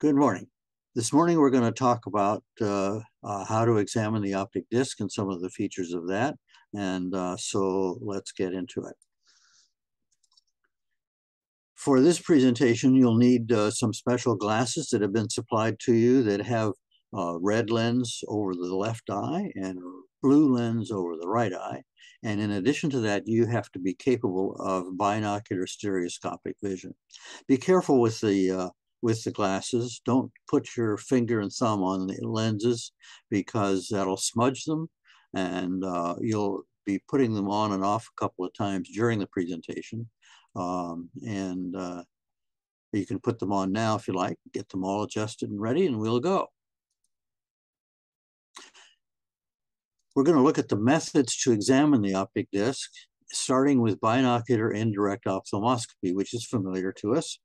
Good morning. This morning we're going to talk about how to examine the optic disc and some of the features of that. So let's get into it. For this presentation, you'll need some special glasses that have been supplied to you that have a red lens over the left eye and a blue lens over the right eye. And in addition to that, you have to be capable of binocular stereoscopic vision. Be careful with the glasses. Don't put your finger and thumb on the lenses because that'll smudge them, and you'll be putting them on and off a couple of times during the presentation. You can put them on now if you like, get them all adjusted and ready, and we'll go. We're going to look at the methods to examine the optic disc, starting with binocular indirect ophthalmoscopy, which is familiar to us.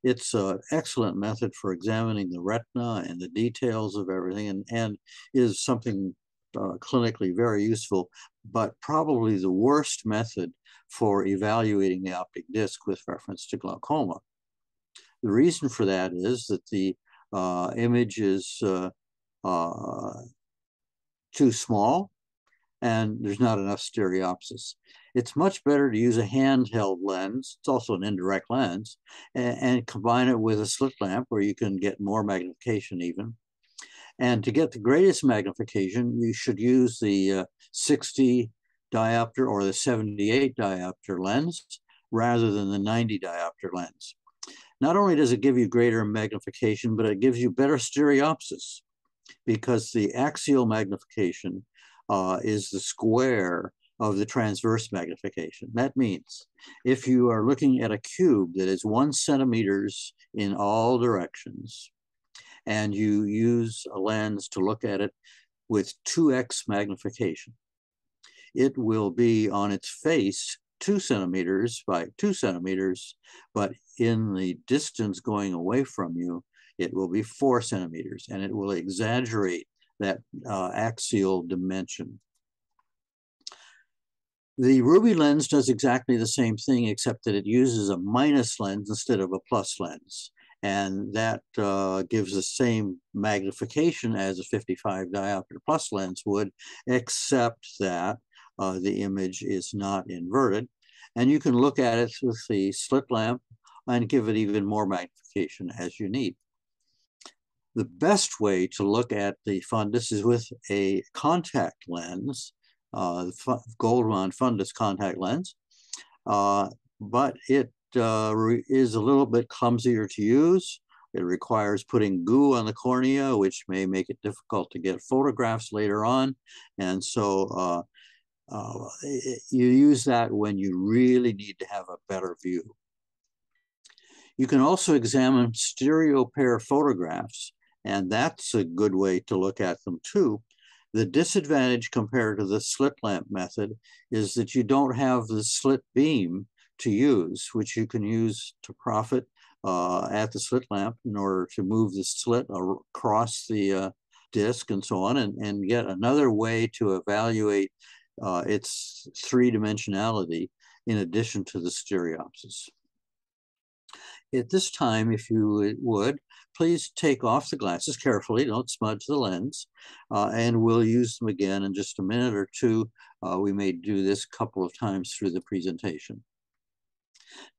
It's an excellent method for examining the retina and the details of everything, and is something clinically very useful, but probably the worst method for evaluating the optic disc with reference to glaucoma. The reason for that is that the image is too small and there's not enough stereopsis. It's much better to use a handheld lens. It's also an indirect lens, and combine it with a slit lamp where you can get more magnification even. And to get the greatest magnification, you should use the 60 diopter or the 78 diopter lens rather than the 90 diopter lens. Not only does it give you greater magnification, but it gives you better stereopsis because the axial magnification is the square of the transverse magnification. That means if you are looking at a cube that is 1 centimeter in all directions, and you use a lens to look at it with 2x magnification, it will be on its face 2 centimeters by 2 centimeters, but in the distance going away from you, it will be 4 centimeters, and it will exaggerate that axial dimension. The Ruby lens does exactly the same thing, except that it uses a minus lens instead of a plus lens. And that gives the same magnification as a 55 diopter plus lens would, except that the image is not inverted. And you can look at it with the slit lamp and give it even more magnification as you need. The best way to look at the fundus is with a contact lens, Goldmann fundus contact lens, but it is a little bit clumsier to use. It requires putting goo on the cornea, which may make it difficult to get photographs later on. And so you use that when you really need to have a better view. You can also examine stereo pair photographs, and that's a good way to look at them too. The disadvantage compared to the slit lamp method is that you don't have the slit beam to use, which you can use to profit at the slit lamp in order to move the slit across the disc and so on, and yet another way to evaluate its three-dimensionality in addition to the stereopsis. At this time, if you would, please take off the glasses carefully, don't smudge the lens, and we'll use them again in just a minute or two. We may do this a couple of times through the presentation.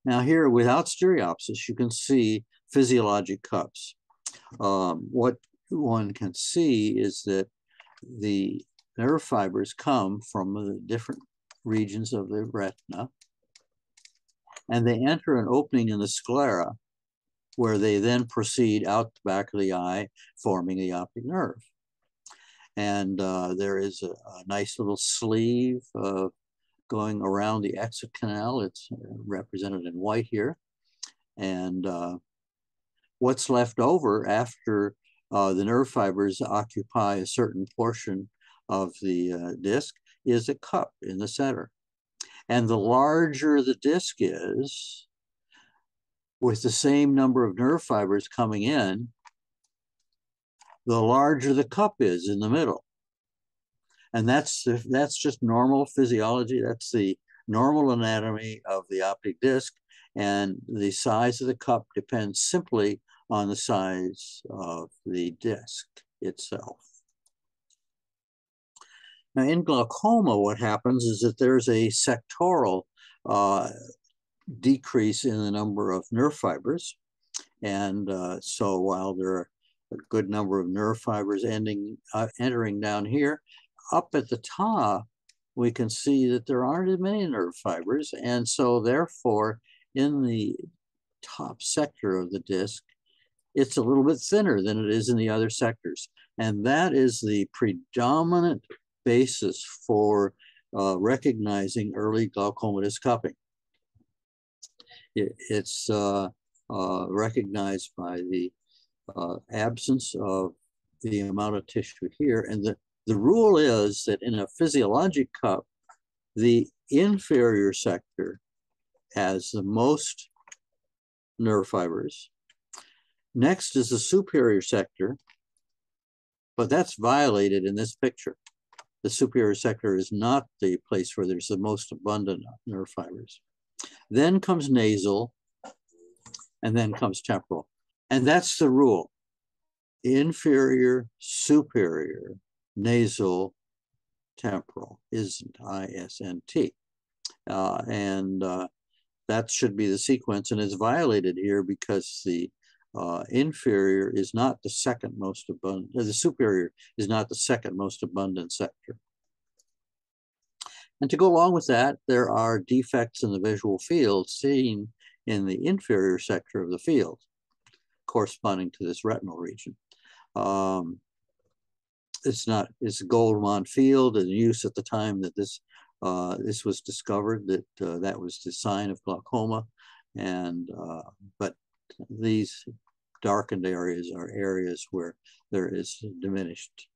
Now here, without stereopsis, you can see physiologic cups. What one can see is that the nerve fibers come from the different regions of the retina, and they enter an opening in the sclera, where they then proceed out the back of the eye, forming the optic nerve. And there is a nice little sleeve going around the exit canal. It's represented in white here. And what's left over after the nerve fibers occupy a certain portion of the disc is a cup in the center. And the larger the disc is, with the same number of nerve fibers coming in, the larger the cup is in the middle. And that's just normal physiology. That's the normal anatomy of the optic disc. And the size of the cup depends simply on the size of the disc itself. Now, in glaucoma, what happens is that there's a sectoral decrease in the number of nerve fibers. And so while there are a good number of nerve fibers entering down here, up at the top, we can see that there aren't as many nerve fibers. And so therefore, in the top sector of the disc, it's a little bit thinner than it is in the other sectors. And that is the predominant basis for recognizing early glaucomatous cupping. It's recognized by the absence of the amount of tissue here. And the rule is that in a physiologic cup, the inferior sector has the most nerve fibers. Next is the superior sector, but that's violated in this picture. The superior sector is not the place where there's the most abundant nerve fibers. Then comes nasal, and then comes temporal. And that's the rule. Inferior, superior, nasal, temporal, isn't, ISNT. That should be the sequence, and it's violated here because the inferior is not the second most abundant, the superior is not the second most abundant sector. And to go along with that, there are defects in the visual field seen in the inferior sector of the field, corresponding to this retinal region. It's a Goldmann field in use at the time that this was discovered, that was the sign of glaucoma. And but these darkened areas are areas where there is diminished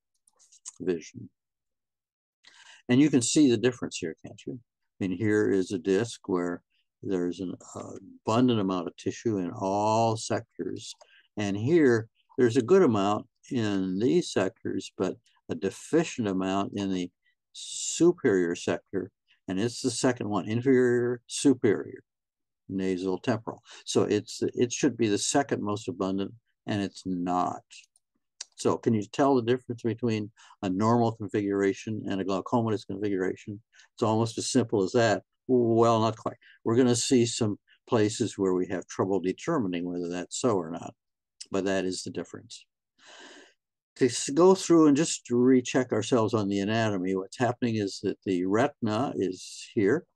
vision. And you can see the difference here, can't you? I mean, here is a disc where there's an abundant amount of tissue in all sectors. And here, there's a good amount in these sectors, but a deficient amount in the superior sector. And it's the second one, inferior, superior, nasal, temporal. So it should be the second most abundant, and it's not. So can you tell the difference between a normal configuration and a glaucomatous configuration? It's almost as simple as that. Well, not quite. We're going to see some places where we have trouble determining whether that's so or not, but that is the difference. To go through and just recheck ourselves on the anatomy, what's happening is that the retina is here,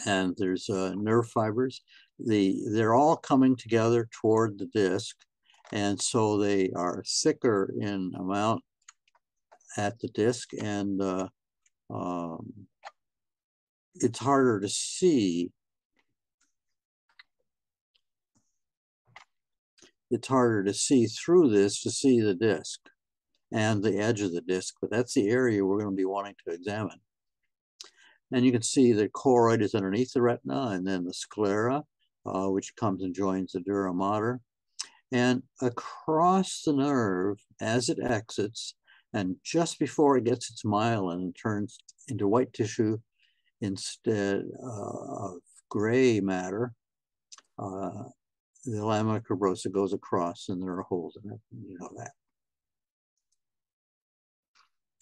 and there's nerve fibers. They're all coming together toward the disc, and so they are thicker in amount at the disc, and it's harder to see. It's harder to see through this to see the disc and the edge of the disc, but that's the area we're going to be wanting to examine. And you can see the choroid is underneath the retina, and then the sclera, which comes and joins the dura mater. And across the nerve, as it exits, and just before it gets its myelin and turns into white tissue instead of gray matter, the lamina cribrosa goes across, and there are holes in it. You know that.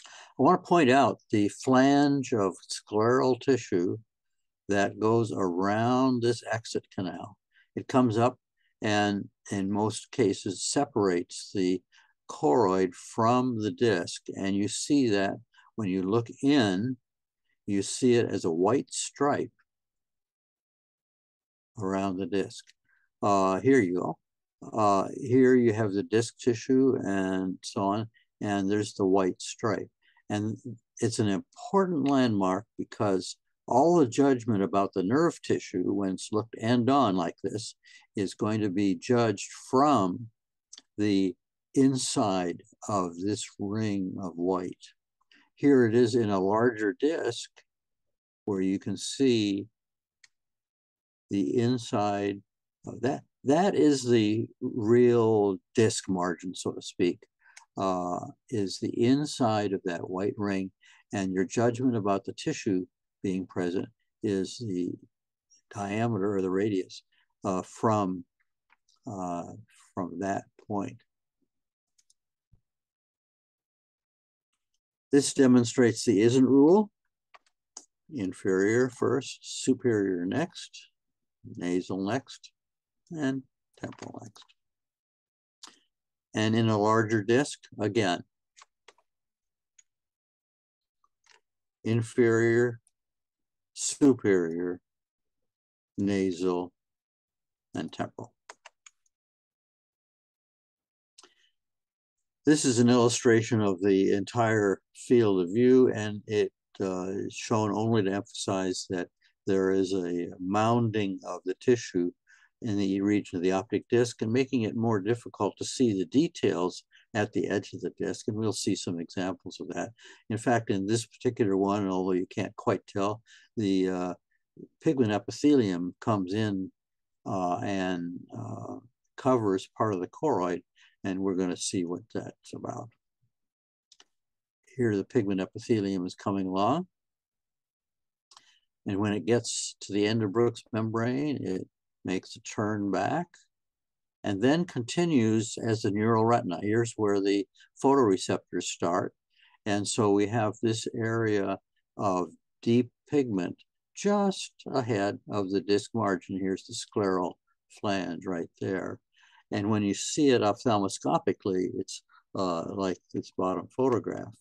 I want to point out the flange of scleral tissue that goes around this exit canal. It comes up and in most cases separates the choroid from the disc. And you see that when you look in, you see it as a white stripe around the disc. Here you go. Here you have the disc tissue and so on, and there's the white stripe. And it's an important landmark because all the judgment about the nerve tissue, when it's looked end on like this, is going to be judged from the inside of this ring of white. Here it is in a larger disc where you can see the inside of that. That is the real disc margin, so to speak, is the inside of that white ring. And your judgment about the tissue being present is the diameter or the radius from that point. This demonstrates the isn't rule. Inferior first, superior next, nasal next, and temporal next. And in a larger disc, again, inferior, superior, nasal, and temporal. This is an illustration of the entire field of view, and it is shown only to emphasize that there is a mounding of the tissue in the region of the optic disc and making it more difficult to see the details at the edge of the disc. And we'll see some examples of that. In fact, in this particular one, although you can't quite tell, the pigment epithelium comes in and covers part of the choroid, and we're going to see what that's about. Here, the pigment epithelium is coming along. And when it gets to the end of Bruch's membrane, it makes a turn back and then continues as the neural retina. Here's where the photoreceptors start. And so we have this area of deep pigment just ahead of the disc margin. Here's the scleral flange right there. And when you see it ophthalmoscopically, it's like this bottom photograph.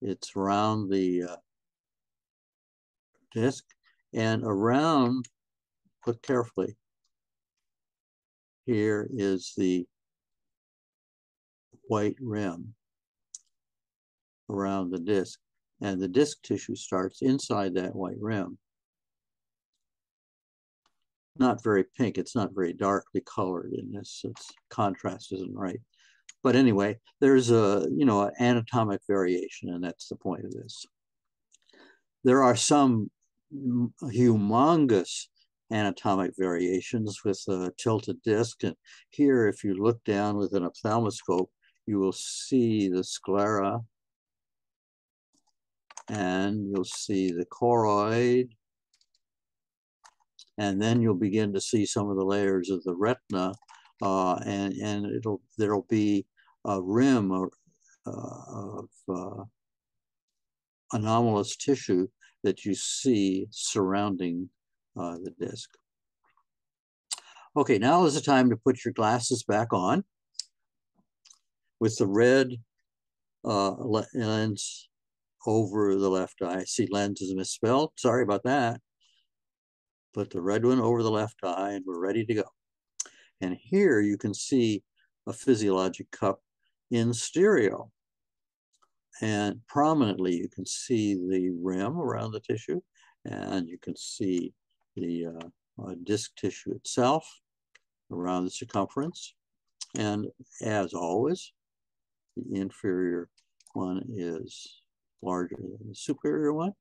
It's around the disc and around, look carefully, here is the white rim around the disc, and the disc tissue starts inside that white rim. Not very pink, it's not very darkly colored in this, its contrast isn't right. But anyway, there's a, an anatomic variation, and that's the point of this. There are some humongous anatomic variations with a tilted disc. And here, if you look down with an ophthalmoscope, you will see the sclera, and you'll see the choroid, and then you'll begin to see some of the layers of the retina, and there'll be a rim of anomalous tissue that you see surrounding the disc. Okay, now is the time to put your glasses back on with the red lens over the left eye. I see lens is misspelled, sorry about that. Put the red one over the left eye and we're ready to go. And here you can see a physiologic cup in stereo. And prominently you can see the rim around the tissue, and you can see the disc tissue itself around the circumference. And as always, the inferior one is larger than the superior one,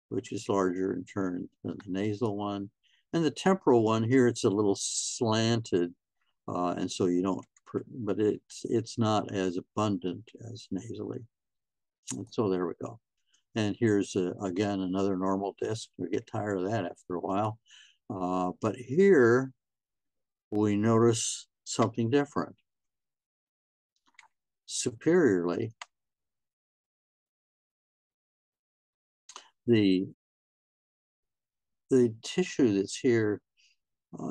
which is larger in turn than the nasal one. And the temporal one here, it's a little slanted, and so you don't, but it's not as abundant as nasally. And so there we go. And here's, again, another normal disc. We get tired of that after a while. But here we notice something different. Superiorly, the tissue that's here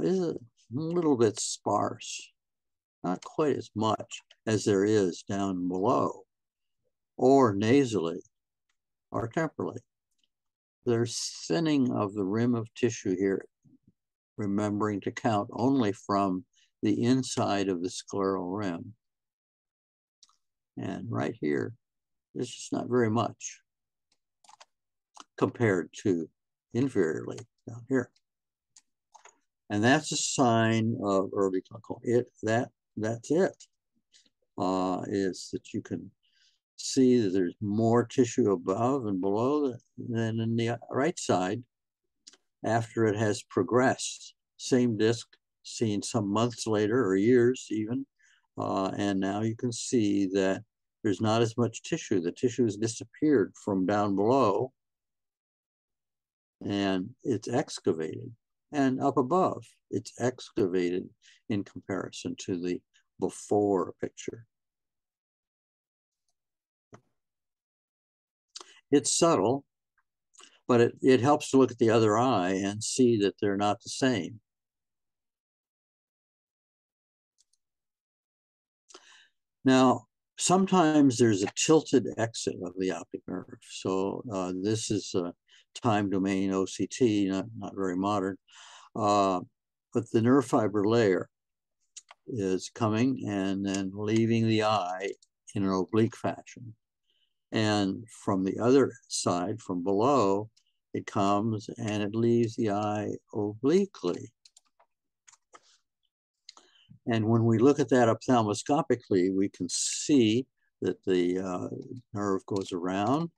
is a little bit sparse, not quite as much as there is down below, or nasally, or temporally. There's thinning of the rim of tissue here, remembering to count only from the inside of the scleral rim. And right here, there's just not very much compared to inferiorly down here. And that's a sign of early clinical. That's it. Is that you can see that there's more tissue above and below than in the right side after it has progressed. Same disc seen some months later or years even. And now you can see that there's not as much tissue. The tissue has disappeared from down below and it's excavated. And up above, it's excavated in comparison to the before picture. It's subtle, but it helps to look at the other eye and see that they're not the same. Now, sometimes there's a tilted exit of the optic nerve. So this is a time domain OCT, not very modern. But the nerve fiber layer is coming and then leaving the eye in an oblique fashion. And from the other side, from below, it comes and it leaves the eye obliquely. And when we look at that ophthalmoscopically, we can see that the nerve goes around,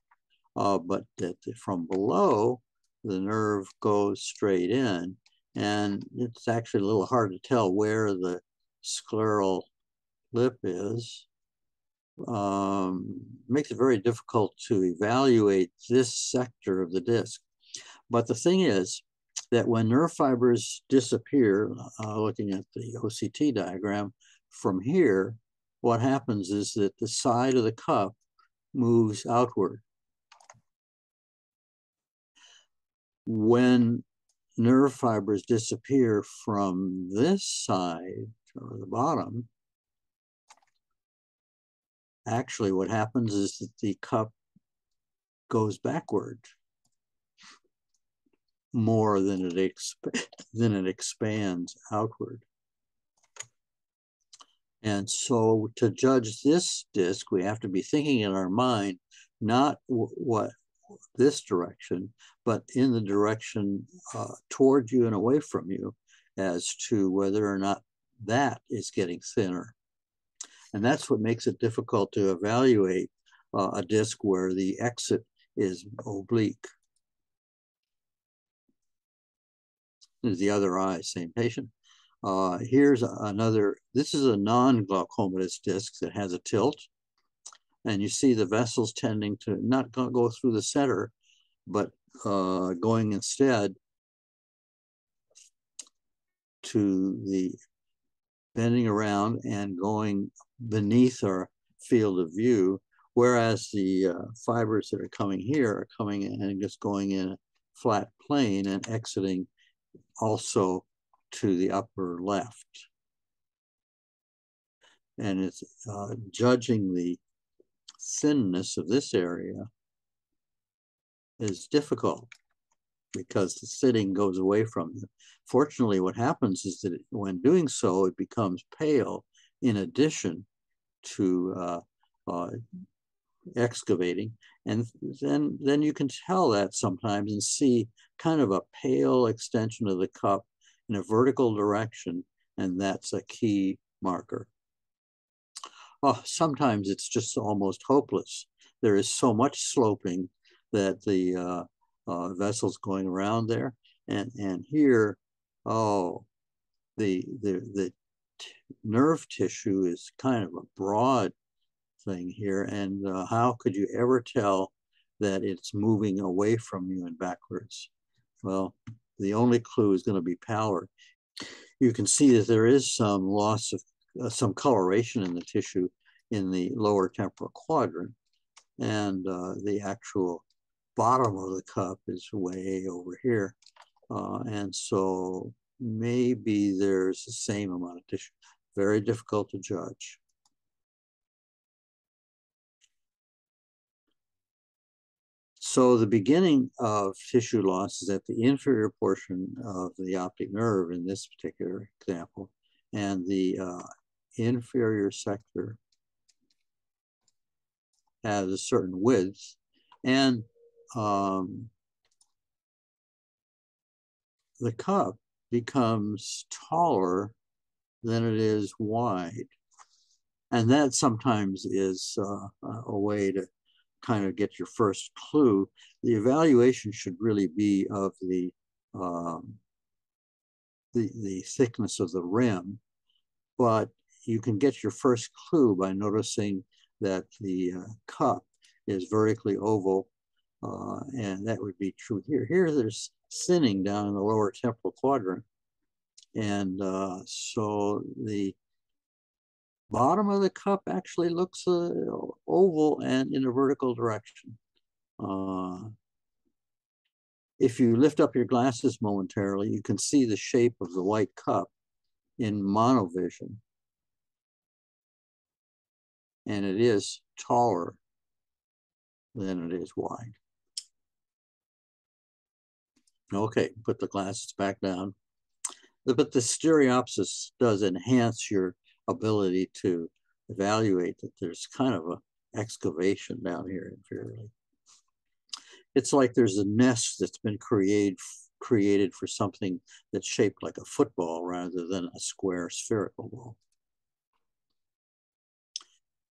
but that from below, the nerve goes straight in. And it's actually a little hard to tell where the scleral lip is. Makes it very difficult to evaluate this sector of the disc. But the thing is that when nerve fibers disappear, looking at the OCT diagram from here, what happens is that the side of the cup moves outward. When nerve fibers disappear from this side or the bottom, actually what happens is that the cup goes backward more than it expands outward. And so to judge this disc, we have to be thinking in our mind, not what this direction, but in the direction toward you and away from you as to whether or not that is getting thinner. And that's what makes it difficult to evaluate a disc where the exit is oblique. This is the other eye, same patient. Here's another, this is a non-glaucomatous disc that has a tilt. And you see the vessels tending to not go through the center, but going instead to the bending around and going beneath our field of view, whereas the fibers that are coming here are coming in and just going in a flat plane and exiting also to the upper left. And it's judging the thinness of this area is difficult because the sitting goes away from you. Fortunately, what happens is that when doing so, it becomes pale in addition to excavating. And then you can tell that sometimes and see kind of a pale extension of the cup in a vertical direction, and that's a key marker. Oh, sometimes it's just almost hopeless. There is so much sloping that the vessels going around there, and here, oh, the nerve tissue is kind of a broad thing here, and how could you ever tell that it's moving away from you and backwards? Well, the only clue is going to be pallor. You can see that there is some loss of some coloration in the tissue in the lower temporal quadrant, and the actual bottom of the cup is way over here. And so maybe there's the same amount of tissue. Very difficult to judge. So the beginning of tissue loss is at the inferior portion of the optic nerve in this particular example, and the inferior sector has a certain width, and the cup becomes taller than it is wide. And that sometimes is a way to kind of get your first clue. The evaluation should really be of the thickness of the rim, but you can get your first clue by noticing that the cup is vertically oval And that would be true here. Here there's thinning down in the lower temporal quadrant. And so the bottom of the cup actually looks oval and in a vertical direction. If you lift up your glasses momentarily, you can see the shape of the white cup in monovision. And it is taller than it is wide. Okay, put the glasses back down. But the stereopsis does enhance your ability to evaluate that there's kind of an excavation down here inferiorly. It's like there's a nest that's been created for something that's shaped like a football rather than a square spherical ball.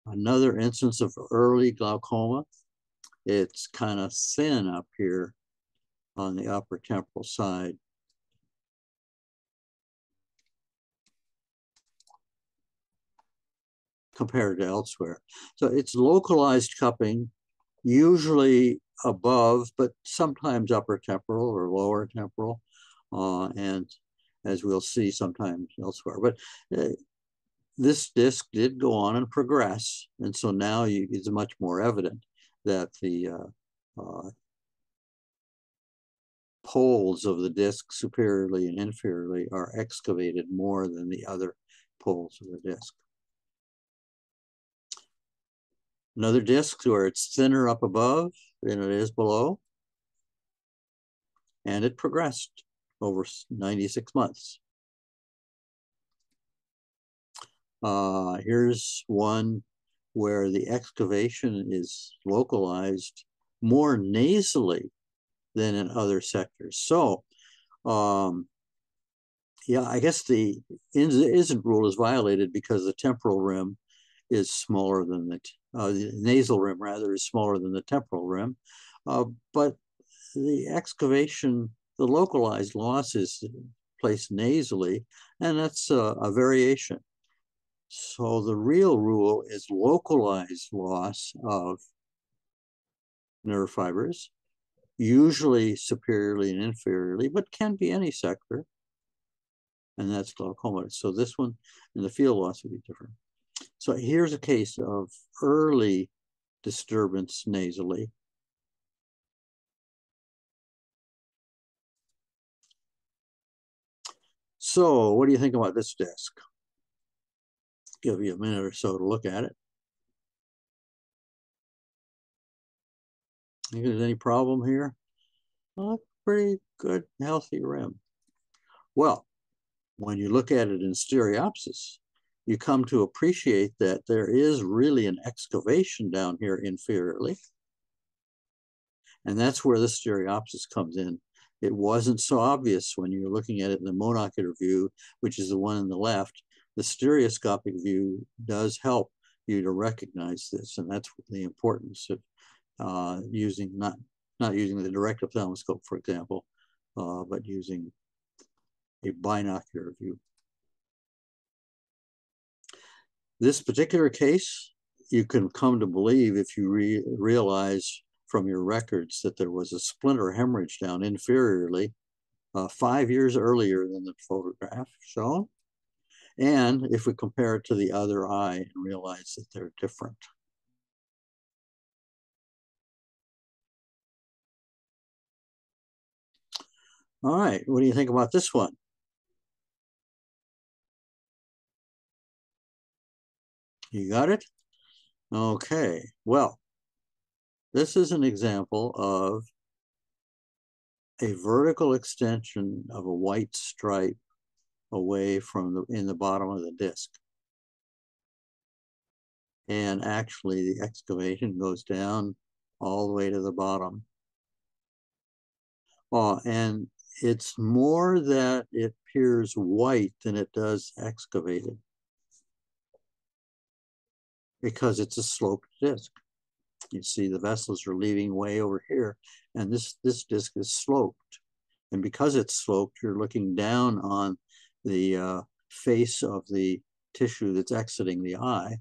Another instance of early glaucoma. It's kind of thin up here on the upper temporal side. Compared to elsewhere. So it's localized cupping, usually above, but sometimes upper temporal or lower temporal, and as we'll see sometimes elsewhere. But this disc did go on and progress, and so now it's much more evident that the poles of the disc superiorly and inferiorly are excavated more than the other poles of the disc. Another disc where it's thinner up above than it is below. And it progressed over 96 months. Here's one where the excavation is localized more nasally than in other sectors. So, yeah, I guess the isn't rule is violated because the temporal rim is smaller than the nasal rim, rather, is smaller than the temporal rim. But the excavation, the localized loss is placed nasally, and that's a variation. So the real rule is localized loss of nerve fibers, usually superiorly and inferiorly, but can be any sector, and that's glaucoma. So this one and the field loss would be different. So here's a case of early disturbance nasally. So what do you think about this disc? Give you a minute or so to look at it. Think there's any problem here? Well, pretty good, healthy rim. Well, when you look at it in stereopsis, you come to appreciate that there is really an excavation down here inferiorly. And that's where the stereopsis comes in. It wasn't so obvious when you're looking at it in the monocular view, which is the one on the left. The stereoscopic view does help you to recognize this, and that's the importance of using not using the direct ophthalmoscope, for example, but using a binocular view. This particular case, you can come to believe if you realize from your records that there was a splinter hemorrhage down inferiorly 5 years earlier than the photograph shown. And if we compare it to the other eye and realize that they're different. All right, what do you think about this one? You got it? Okay, well, this is an example of a vertical extension of a white stripe away from in the bottom of the disc. And actually the excavation goes down all the way to the bottom. And it's more that it appears white than it does excavated because it's a sloped disc. You see the vessels are leaving way over here, and this disc is sloped. And because it's sloped, you're looking down on the face of the tissue that's exiting the eye,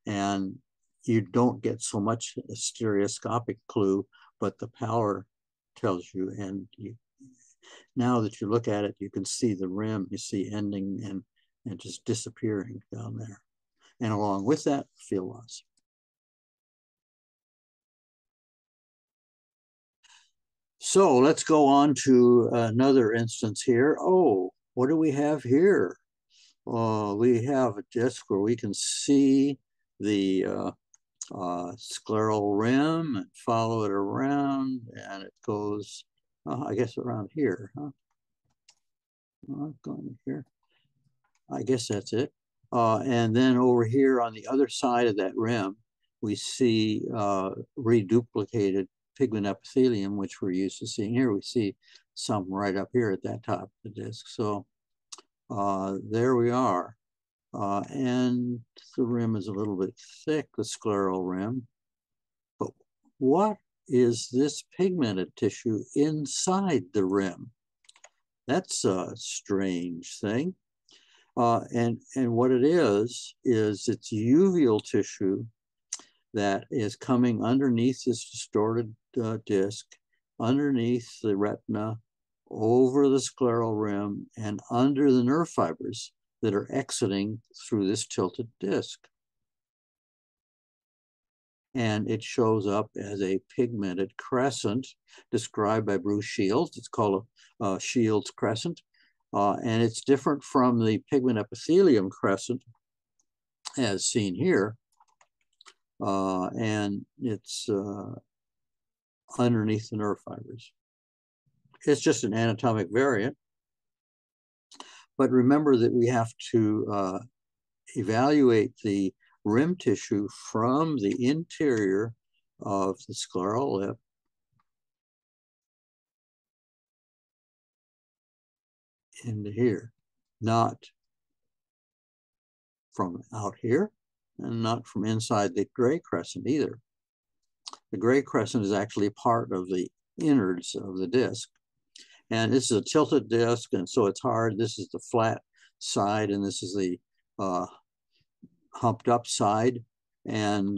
and you don't get so much a stereoscopic clue but the power tells you, and now that you look at it, you can see the rim, you see ending and just disappearing down there. And along with that, field loss. So let's go on to another instance here. Oh, what do we have here? We have a disk where we can see the scleral rim and follow it around, and it goes, I guess, around here, huh? Going here. I guess that's it. And then over here on the other side of that rim, we see reduplicated pigment epithelium, which we're used to seeing here. We see some right up here at that top of the disc. So there we are. And the rim is a little bit thick, the scleral rim. But what is this pigmented tissue inside the rim? That's a strange thing. And what it is it's uveal tissue that is coming underneath this distorted disc, underneath the retina, over the scleral rim, and under the nerve fibers that are exiting through this tilted disc. And it shows up as a pigmented crescent described by Bruce Shields. It's called a Shields crescent. And it's different from the pigment epithelium crescent as seen here. And it's underneath the nerve fibers. It's just an anatomic variant. But remember that we have to evaluate the rim tissue from the interior of the scleral lip into here, not from out here and not from inside the gray crescent either. The gray crescent is actually part of the innards of the disc. And this is a tilted disc, and so it's hard. This is the flat side, and this is the humped up side. And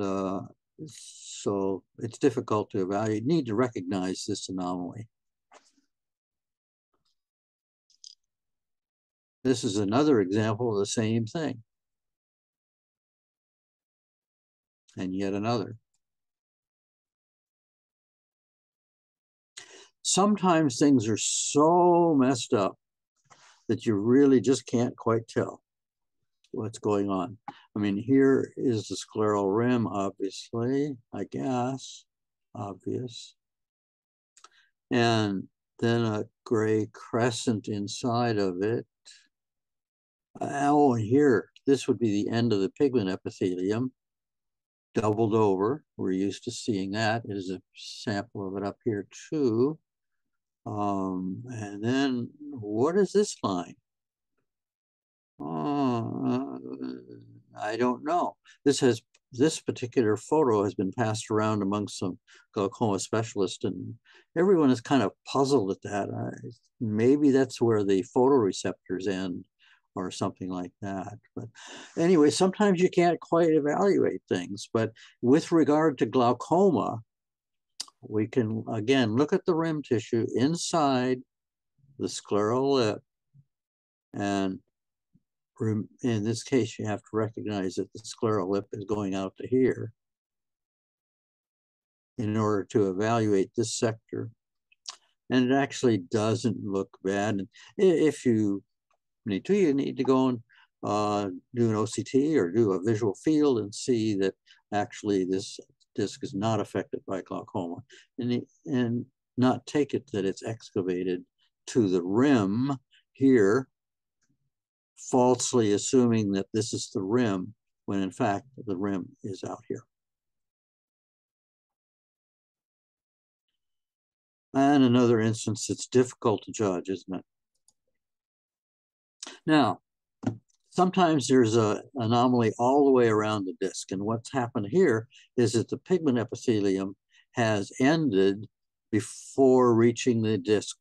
so it's difficult to evaluate. You need to recognize this anomaly. This is another example of the same thing. And yet another. Sometimes things are so messed up that you really just can't quite tell what's going on. I mean, here is the scleral rim, obviously, I guess, obvious. And then a gray crescent inside of it. Oh, and here, this would be the end of the pigment epithelium, doubled over. We're used to seeing that. There's a sample of it up here too. And then what is this line? I don't know. This particular photo has been passed around among some glaucoma specialists, and everyone is kind of puzzled at that. Maybe that's where the photoreceptors end or something like that. But anyway, sometimes you can't quite evaluate things. But with regard to glaucoma, we can, again, look at the rim tissue inside the scleral lip. And in this case, you have to recognize that the scleral lip is going out to here in order to evaluate this sector. And it actually doesn't look bad. And if you need to go and do an OCT or do a visual field and see that actually this disc is not affected by glaucoma, and not take it that it's excavated to the rim here, falsely assuming that this is the rim, when in fact the rim is out here. And another instance, it's difficult to judge, isn't it? Now, sometimes there's an anomaly all the way around the disc. And what's happened here is that the pigment epithelium has ended before reaching the disc.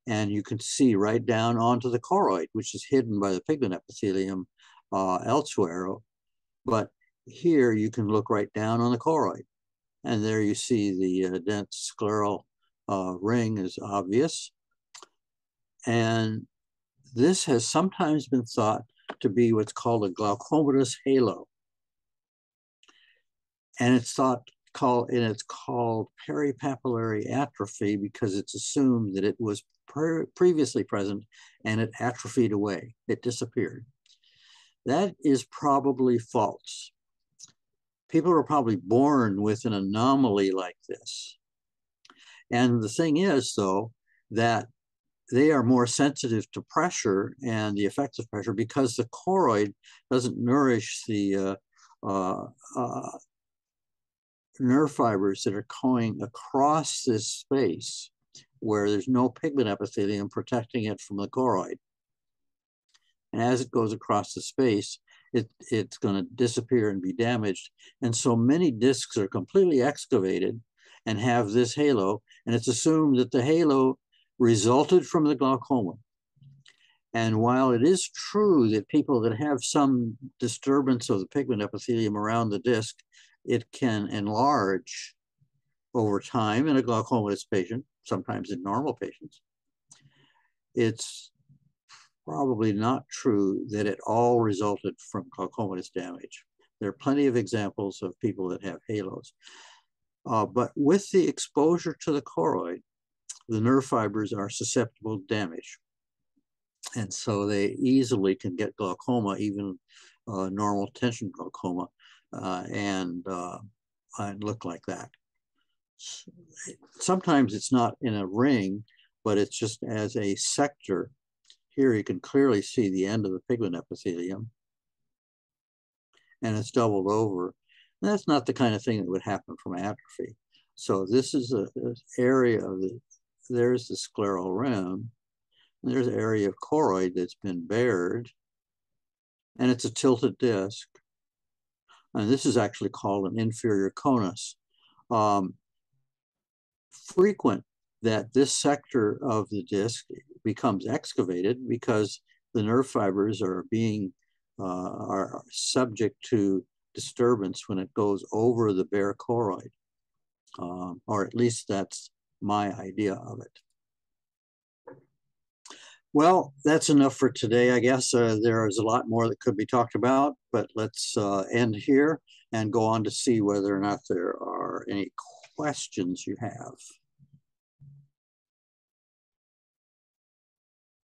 And you can see right down onto the choroid, which is hidden by the pigment epithelium elsewhere. But here you can look right down on the choroid. And there you see the dense scleral ring is obvious. And this has sometimes been thought to be what's called a glaucomatous halo. And it's called peripapillary atrophy because it's assumed that it was previously present and it atrophied away. It disappeared. That is probably false. People are probably born with an anomaly like this. And the thing is, though, that they are more sensitive to pressure and the effects of pressure because the choroid doesn't nourish the nerve fibers that are going across this space where there's no pigment epithelium protecting it from the choroid. And as it goes across the space, it's going to disappear and be damaged. And so many discs are completely excavated and have this halo, and it's assumed that the halo resulted from the glaucoma. And while it is true that people that have some disturbance of the pigment epithelium around the disc, it can enlarge over time in a glaucomatous patient, sometimes in normal patients. It's probably not true that it all resulted from glaucomatous damage. There are plenty of examples of people that have halos. But with the exposure to the choroid, the nerve fibers are susceptible to damage. And so they easily can get glaucoma, even normal tension glaucoma, and look like that. Sometimes it's not in a ring, but it's just as a sector. Here you can clearly see the end of the pigment epithelium, and it's doubled over. And that's not the kind of thing that would happen from atrophy. So this is an area of there's the scleral rim. There's an area of choroid that's been bared, and it's a tilted disc. And this is actually called an inferior conus. Frequent that this sector of the disc becomes excavated because the nerve fibers are subject to disturbance when it goes over the bare choroid, or at least that's my idea of it. Well, that's enough for today, I guess. There is a lot more that could be talked about, but let's end here and go on to see whether or not there are any questions you have.